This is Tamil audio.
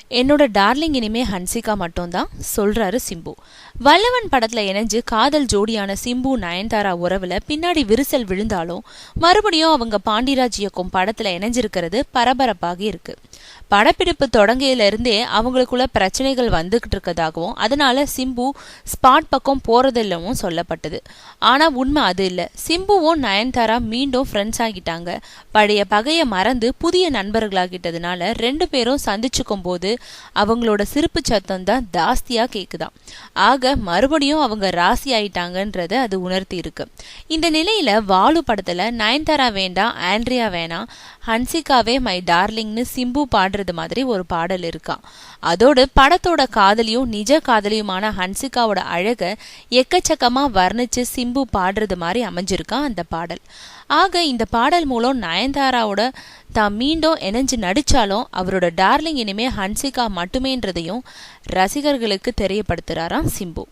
என்னோட டார்லிங் இனிமே ஹன்சிகா மட்டும்தான் சொல்றாரு சிம்பு. வல்லவன் படத்துல இணைஞ்சு காதல் ஜோடியான சிம்பு நயன்தாரா உறவுல பின்னாடி விரிசல் விழுந்தாலும் மறுபடியும் அவங்க பாண்டிராஜ் இயக்கும் படத்துல இணைஞ்சிருக்கிறது பரபரப்பாக இருக்கு. படப்பிடிப்பு தொடங்கியில இருந்தே அவங்களுக்குள்ள பிரச்சனைகள் வந்துகிட்டு இருக்கதாகவும் அதனால சிம்பு ஸ்பாட் பக்கம் போறதில்லவும் சொல்லப்பட்டது. ஆனா உண்மை அது இல்ல. சிம்புவும் நயன்தாரா மீண்டும் ஃப்ரெண்ட்ஸ் ஆகிட்டாங்க. பழைய பகைய மறந்து புதிய நண்பர்களாகிட்டதுனால ரெண்டு பேரும் சந்திச்சுக்கும் போது அவங்களோட சிரிப்பு சத்தம் தான் ஜாஸ்தியா கேக்குதாம். ஆக மறுபடியும் அவங்க ராசி ஆயிட்டாங்கன்றத அது உணர்த்தி இருக்கு. இந்த நிலையில வாலு படத்துல நயன்தாரா வேண்டாம், ஆண்ட்ரியா வேணாம், ஹன்சிகாவே மை டார்லிங்னு சிம்பு பாடுறது மாதிரி ஒரு பாடல் இருக்கா. அதோடு படத்தோட காதலியும் நிஜ காதலியுமான ஹன்சிகாவோட அழக எக்கச்சக்கமா வர்ணிச்சு சிம்பு பாடுறது மாதிரி அமைஞ்சிருக்கான் அந்த பாடல். ஆக இந்த பாடல் மூலம் நயன்தாராவோட தான் மீண்டும் இணைஞ்சு நடிச்சாலும் அவரோட டார்லிங் இனிமே ஹன்சிகா மட்டுமேன்றதையும் ரசிகர்களுக்கு தெரியப்படுத்துறாராம் சிம்பு.